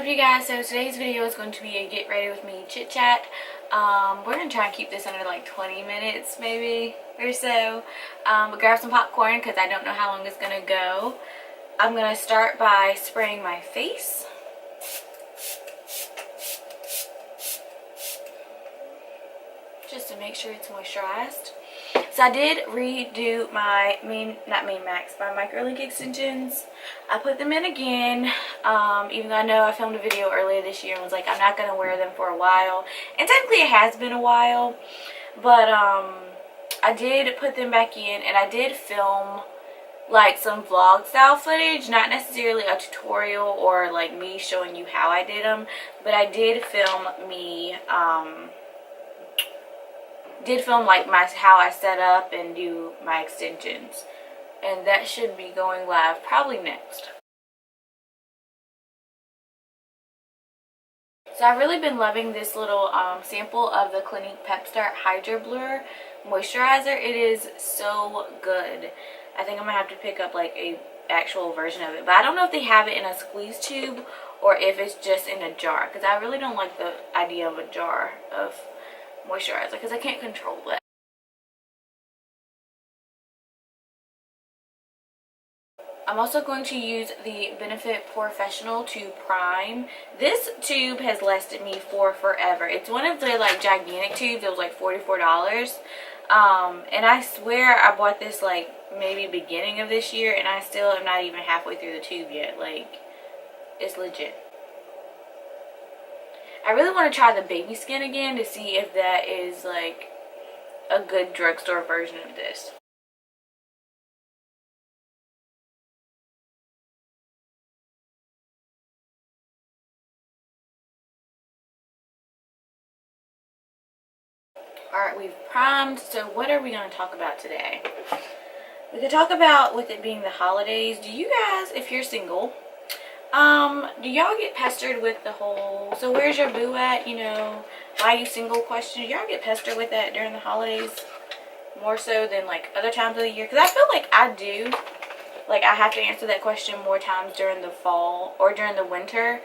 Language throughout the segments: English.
up, you guys? So today's video is going to be a get ready with me chit chat. We're gonna try and keep this under like 20 minutes maybe or so, but grab some popcorn because I don't know how long it's gonna go. I'm gonna start by spraying my face. Just to make sure it's moisturized. So I did redo my my microlink extensions. I put them in again, even though I know I filmed a video earlier this year and was like, I'm not going to wear them for a while. And technically it has been a while, but I did put them back in, and I did film like some vlog style footage, not necessarily a tutorial or like me showing you how I did them, but I did film me like how I set up and do my extensions, and that should be going live probably next. So I've really been loving this little sample of the Clinique Pep Start Hydro Blur moisturizer. It is so good. I think I'm gonna have to pick up like a actual version of it, but I don't know if they have it in a squeeze tube or if it's just in a jar, because I really don't like the idea of a jar of moisturizer because I can't control that. I'm also going to use the Benefit Professional to prime. This tube has lasted me for forever. It's one of the like gigantic tubes. It was like $44. And I swear I bought this like maybe beginning of this year, and I still am not even halfway through the tube yet. Like, it's legit. I really want to try the baby skin again to see if that is like a good drugstore version of this. Alright, we've primed, so what are we going to talk about today? We could talk about, with it being the holidays, do you guys, if you're single, do y'all get pestered with the whole, so where's your boo at, you know, why are you single question? Do y'all get pestered with that during the holidays more so than like other times of the year? Because I feel like I do. Like, I have to answer that question more times during the fall or during the winter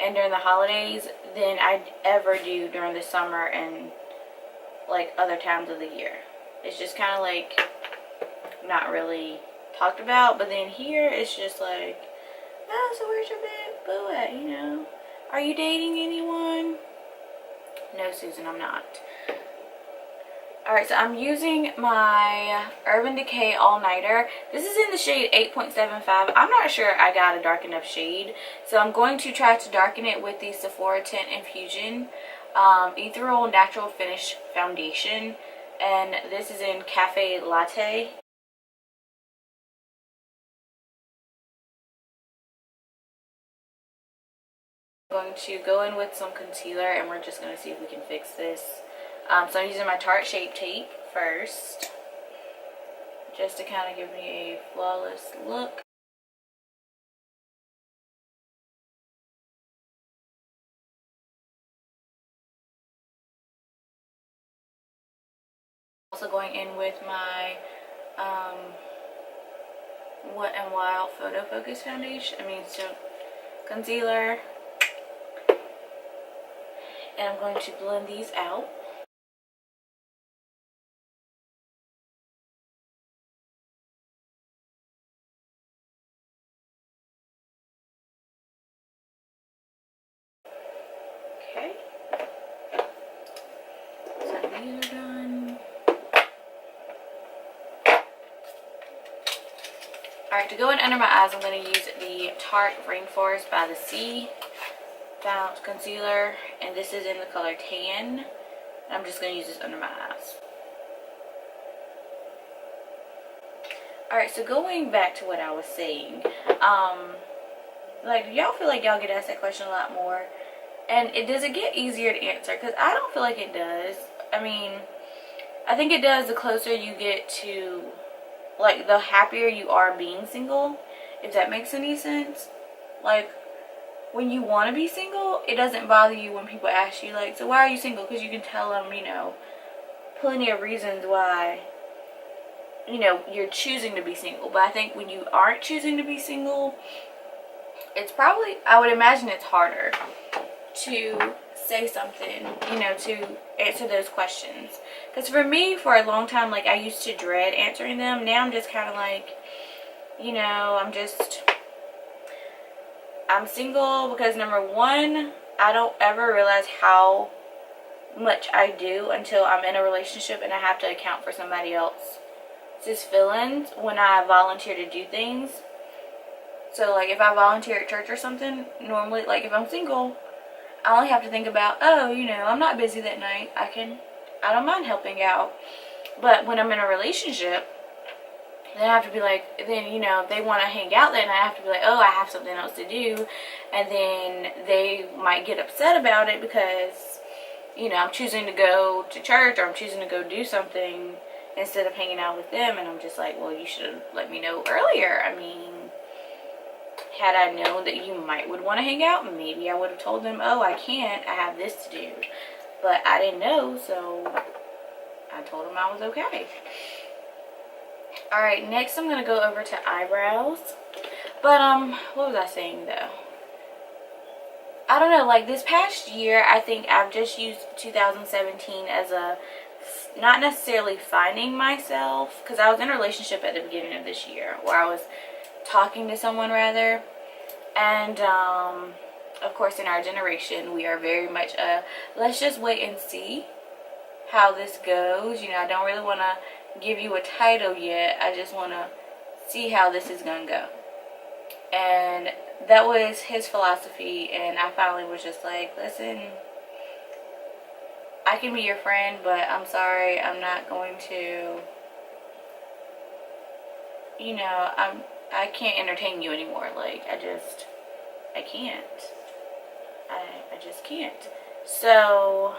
and during the holidays than I ever do during the summer and like other times of the year. It's just kind of like not really talked about, but then here it's just like, oh, so where's your boo at, you know? Are you dating anyone? No, Susan, I'm not. Alright, so I'm using my Urban Decay All-Nighter. This is in the shade 8.75. I'm not sure I got a dark enough shade, so I'm going to try to darken it with the Sephora Tint Infusion Ethereal Natural Finish Foundation, and this is in Cafe Latte. I'm going to go in with some concealer, and we're just going to see if we can fix this. So I'm using my Tarte Shape Tape first, just to kind of give me a flawless look. Also going in with my Wet n Wild Photo Focus Foundation, concealer. And I'm going to blend these out. Okay. So these are done. Alright, to go in under my eyes, I'm going to use the Tarte Rainforest by the Sea concealer, and this is in the color Tan. I'm just going to use this under my eyes. Alright, so going back to what I was saying, like, do y'all feel like y'all get asked that question a lot more? And does it get easier to answer? Because I don't feel like it does. I mean, I think it does the closer you get to, like, the happier you are being single, if that makes any sense. Like, when you want to be single, it doesn't bother you when people ask you, like, so why are you single? Because you can tell them, you know, plenty of reasons why, you know, you're choosing to be single. But I think when you aren't choosing to be single, it's probably, I would imagine it's harder to say something, you know, to answer those questions. Because for me, for a long time, like, I used to dread answering them. Now I'm just kind of like, you know, I'm single because, number one, I don't ever realize how much I do until I'm in a relationship and I have to account for somebody else's feelings when I volunteer to do things. So, like, if I volunteer at church or something, normally, like, if I'm single, I only have to think about, oh, you know, I'm not busy that night. I don't mind helping out. But when I'm in a relationship, then I have to be like, then, you know, they want to hang out that night. I have to be like, oh, I have something else to do. And then they might get upset about it because, you know, I'm choosing to go to church or I'm choosing to go do something instead of hanging out with them. And I'm just like, well, you should have let me know earlier. I mean, had I known that you would want to hang out, maybe I would have told them, oh, I can't, I have this to do. But I didn't know, so I told them I was okay. Alright, next I'm going to go over to eyebrows. But, what was I saying, though? I don't know, like, this past year, I think I've just used 2017 as a, not necessarily finding myself, because I was in a relationship at the beginning of this year, where I was talking to someone, rather. And, of course, in our generation, we are very much let's just wait and see how this goes. You know, I don't really want to give you a title yet. I just want to see how this is going to go. And that was his philosophy, and I finally was just like, listen, I can be your friend, but I'm sorry, I'm not going to, you know, I can't entertain you anymore. Like, I can't. I just can't. So,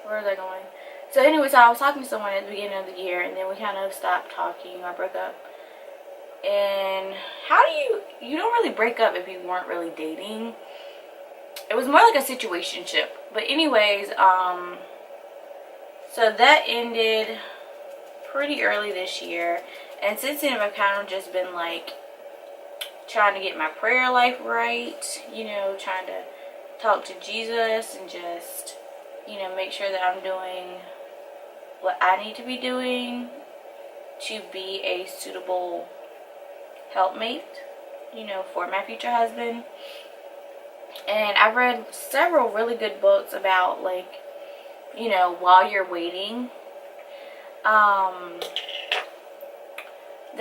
where was I going? So anyway, so I was talking to someone at the beginning of the year, and then we kind of stopped talking. I broke up. And how do you don't really break up if you weren't really dating. It was more like a situationship. But anyways, so that ended pretty early this year. And since then, I've kind of just been like trying to get my prayer life right, you know, trying to talk to Jesus and just, you know, make sure that I'm doing what I need to be doing to be a suitable helpmate, you know, for my future husband. And I've read several really good books about, like, you know, while you're waiting, that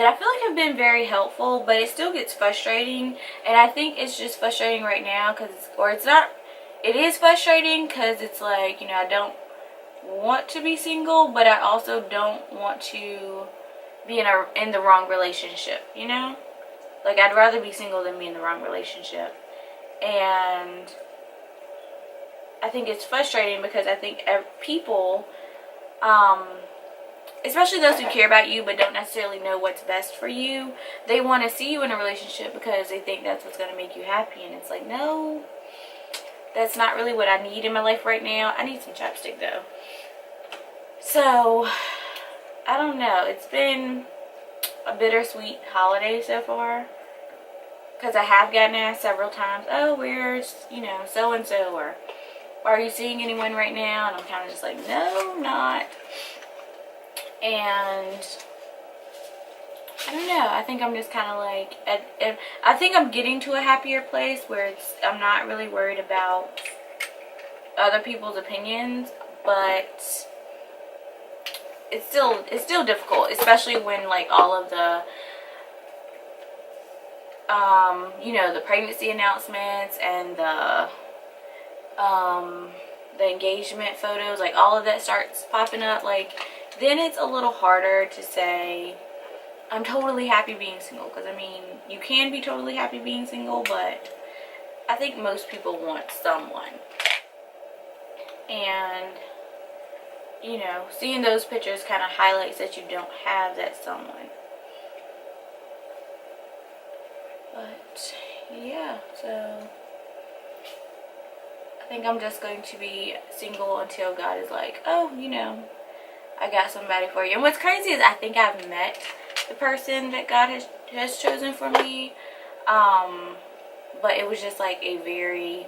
I feel like have been very helpful, but it still gets frustrating. And I think it's just frustrating right now it is frustrating because it's like, you know, I don't want to be single, but I also don't want to be in the wrong relationship, you know? Like, I'd rather be single than be in the wrong relationship. And I think it's frustrating because I think people, especially those who care about you but don't necessarily know what's best for you, they want to see you in a relationship because they think that's what's going to make you happy. And it's like, no, that's not really what I need in my life right now. I need some chapstick, though. So, I don't know. It's been a bittersweet holiday so far. Because I have gotten asked several times, oh, where's, you know, so-and-so, or are you seeing anyone right now? And I'm kind of just like, no, I'm not. And I don't know. I think I'm just kind of like, I think I'm getting to a happier place where I'm not really worried about other people's opinions, but it's still difficult, especially when, like, all of the you know, the pregnancy announcements and the engagement photos, like, all of that starts popping up. Like, then it's a little harder to say I'm totally happy being single, because I mean, you can be totally happy being single, but I think most people want someone. And, you know, seeing those pictures kind of highlights that you don't have that someone. But yeah, so I think I'm just going to be single until God is like, oh, you know, I got somebody for you. And what's crazy is I think I've met the person that God has has chosen for me. But it was just like a very,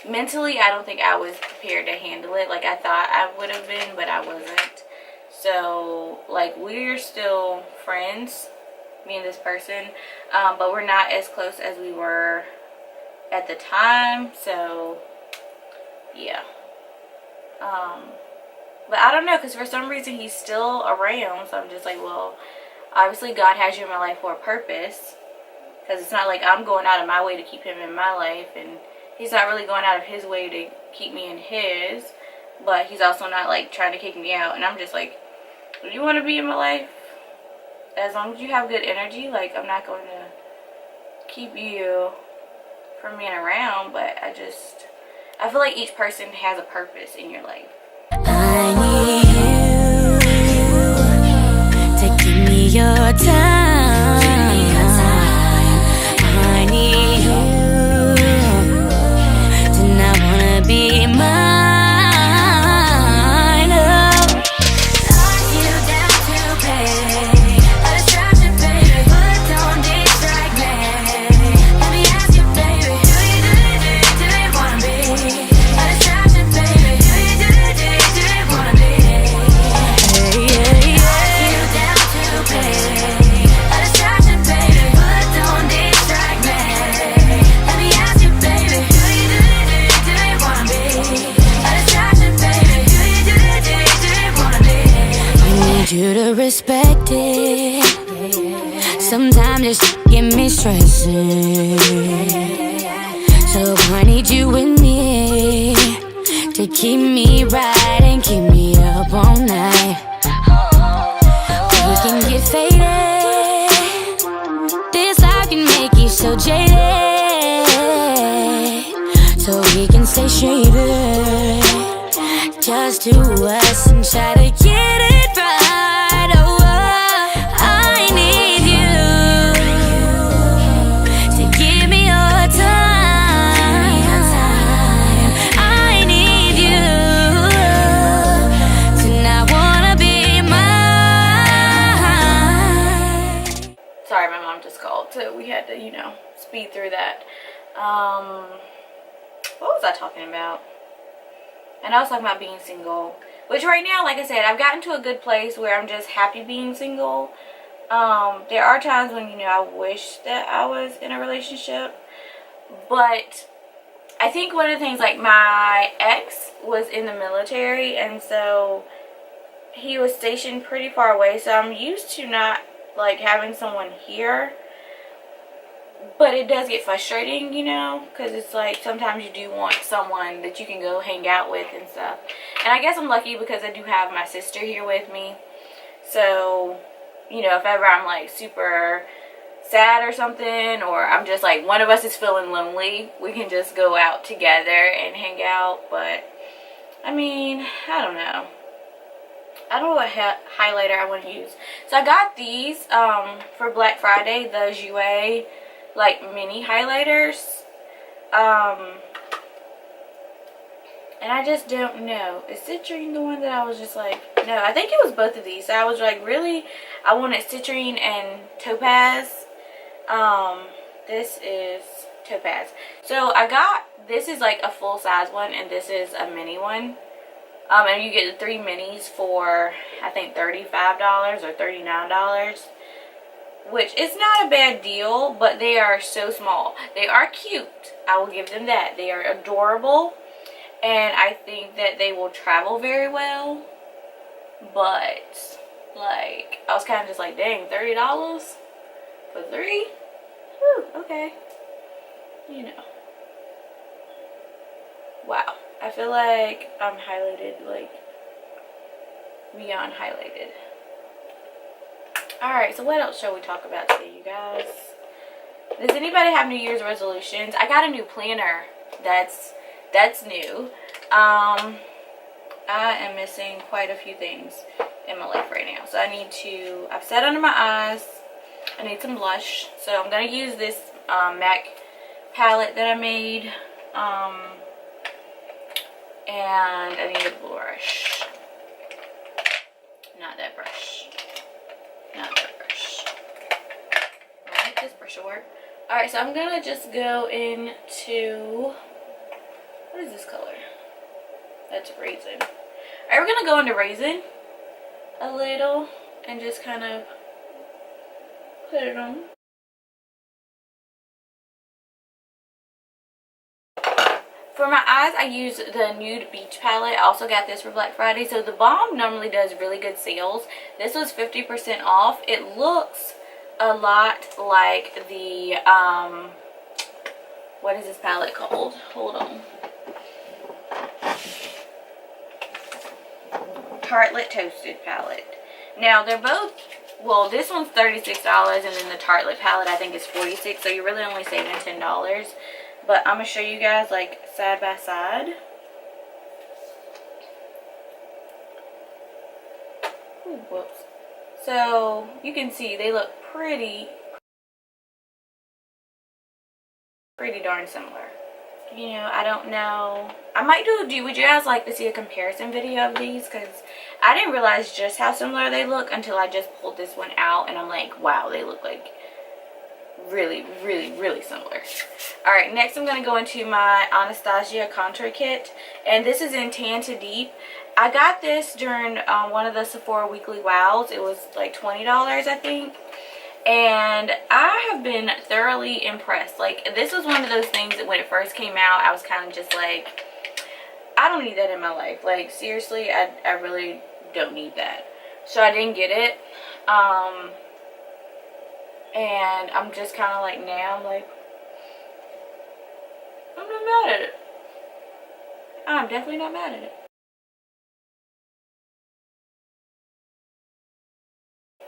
mentally, I don't think I was prepared to handle it like I thought I would have been, but I wasn't. So, like, we're still friends, me and this person, but we're not as close as we were at the time. So, yeah. But I don't know, because for some reason he's still around. So I'm just like, well, obviously God has you in my life for a purpose. Because it's not like I'm going out of my way to keep him in my life, and he's not really going out of his way to keep me in his. But he's also not like trying to kick me out. And I'm just like, if you want to be in my life, as long as you have good energy, like, I'm not going to keep you from being around. But I feel like each person has a purpose in your life. I need you to give me your time. I need you to not wanna be mine. Oh, lock you down to play a distraction, baby, but don't distract me. Let me ask you, baby, do you wanna be a distraction, baby? Do you wanna be? Hey, yeah, yeah. Lock you down to play a distraction, baby, but don't distract me. Let me ask you, baby, do you wanna be a distraction, baby? Do you wanna be? I need you to respect it. Sometimes this get me stressing. So I need you with me to keep me right and keep me up all night. We can get faded. This life can make you so jaded. So we can stay straighter. Just do us and try to get it right. Oh, I need you to give me your time. I need you to not wanna be mine. Sorry, my mom just called, so we had to, speed through that. What was I talking about? And I was talking about being single, which right now, like I said, I've gotten to a good place where I'm just happy being single. There are times when, I wish that I was in a relationship, but I think one of the things, like, my ex was in the military, and so he was stationed pretty far away, so I'm used to not, like, having someone here. But it does get frustrating, because it's like sometimes you do want someone that you can go hang out with and stuff. And I guess I'm lucky because I do have my sister here with me. So, if ever I'm like super sad or something, or I'm just like one of us is feeling lonely, we can just go out together and hang out. But, I mean, I don't know. I don't know what highlighter I want to use. So I got these for Black Friday, the Jouer like mini highlighters, and I just don't know, is citrine the one that I was just like, no, I think it was both of these. So I was like, really, I wanted citrine and topaz. This is topaz. So I got, this is like a full size one, and this is a mini one, and you get the 3 minis for I think $35 or $39, which is not a bad deal, but they are so small. They are cute, I will give them that. They are adorable, and I think that they will travel very well. But, like, I was kind of just like, dang, $30 for 3? Whew, okay. Wow. I feel like I'm highlighted, like, beyond highlighted. Alright, so what else shall we talk about today, you guys? Does anybody have New Year's resolutions? I got a new planner that's new. I am missing quite a few things in my life right now. So I've set under my eyes. I need some blush. So I'm going to use this MAC palette that I made. And I need a brush. Not that brush. Not that brush. for sure. Alright, so I'm gonna just go into, what is this color? That's Raisin. Alright, we're gonna go into Raisin a little and just kind of put it on. For my eyes, I use the Nude Beach palette. I also got this for Black Friday. So the Balm normally does really good sales. This was 50% off. It looks a lot like the, what is this palette called? Hold on. Tartelette Toasted palette. Now, they're both, well, this one's $36 and then the Tartelette palette I think is $46. So you're really only saving $10. But I'm going to show you guys like side by side. Ooh, whoops. So you can see they look pretty darn similar. You know, I don't know. I might would you guys like to see a comparison video of these? Because I didn't realize just how similar they look until I just pulled this one out. And I'm like, wow, they look like really similar. Alright, next I'm going to go into my Anastasia contour kit, and this is in Tan to Deep. I got this during one of the Sephora weekly wows. It was like $20 I think, and I have been thoroughly impressed. Like, this was one of those things that when it first came out I was kind of just like, I don't need that in my life. Like, seriously, I really don't need that. So I didn't get it. And I'm just kind of like, now I'm like, I'm not mad at it. I'm definitely not mad at it.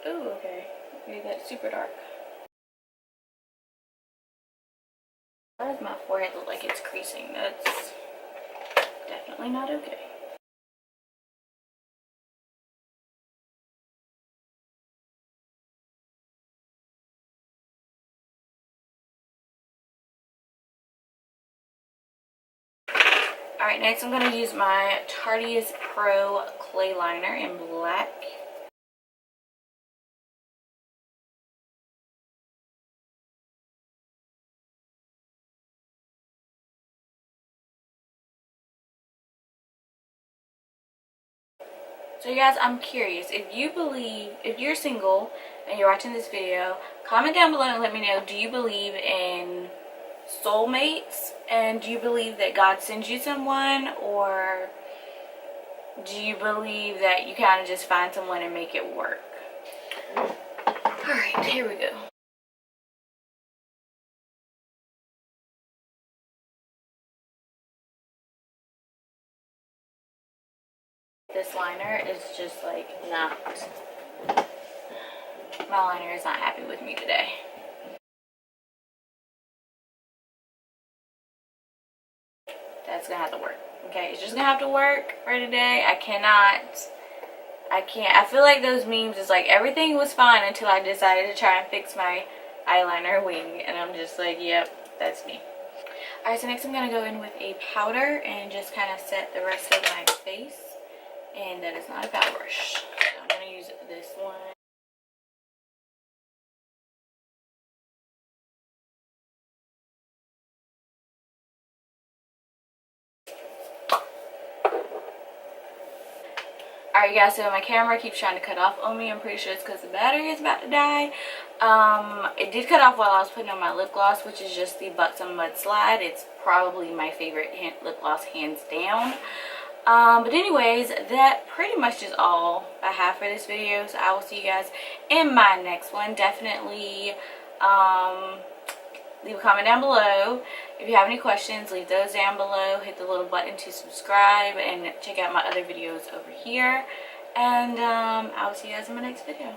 Ooh, okay. Maybe that's super dark. Why does my forehead look like it's creasing? That's definitely not okay. Alright, next I'm going to use my Tarte's Pro Clay Liner in black. So you guys, I'm curious, if you're single and you're watching this video, comment down below and let me know, do you believe in soulmates? And do you believe that God sends you someone? Or do you believe that you kind of just find someone and make it work? Alright, here we go. This liner is just like not, my liner is not happy with me today. That's gonna have to work. Okay, it's just gonna have to work for today. I can't. I feel like those memes is like everything was fine until I decided to try and fix my eyeliner wing, and I'm just like, yep, that's me. Alright, so next I'm gonna go in with a powder and just kind of set the rest of my face. And that is not a powder brush. So I'm going to use this one. Alright guys, so my camera keeps trying to cut off on me. I'm pretty sure it's because the battery is about to die. It did cut off while I was putting on my lip gloss, which is just the Buxom Mudslide. It's probably my favorite lip gloss, hands down. But anyways, that pretty much is all I have for this video. So I will see you guys in my next one. Definitely leave a comment down below. If you have any questions, leave those down below. Hit the little button to subscribe and check out my other videos over here. And I will see you guys in my next video.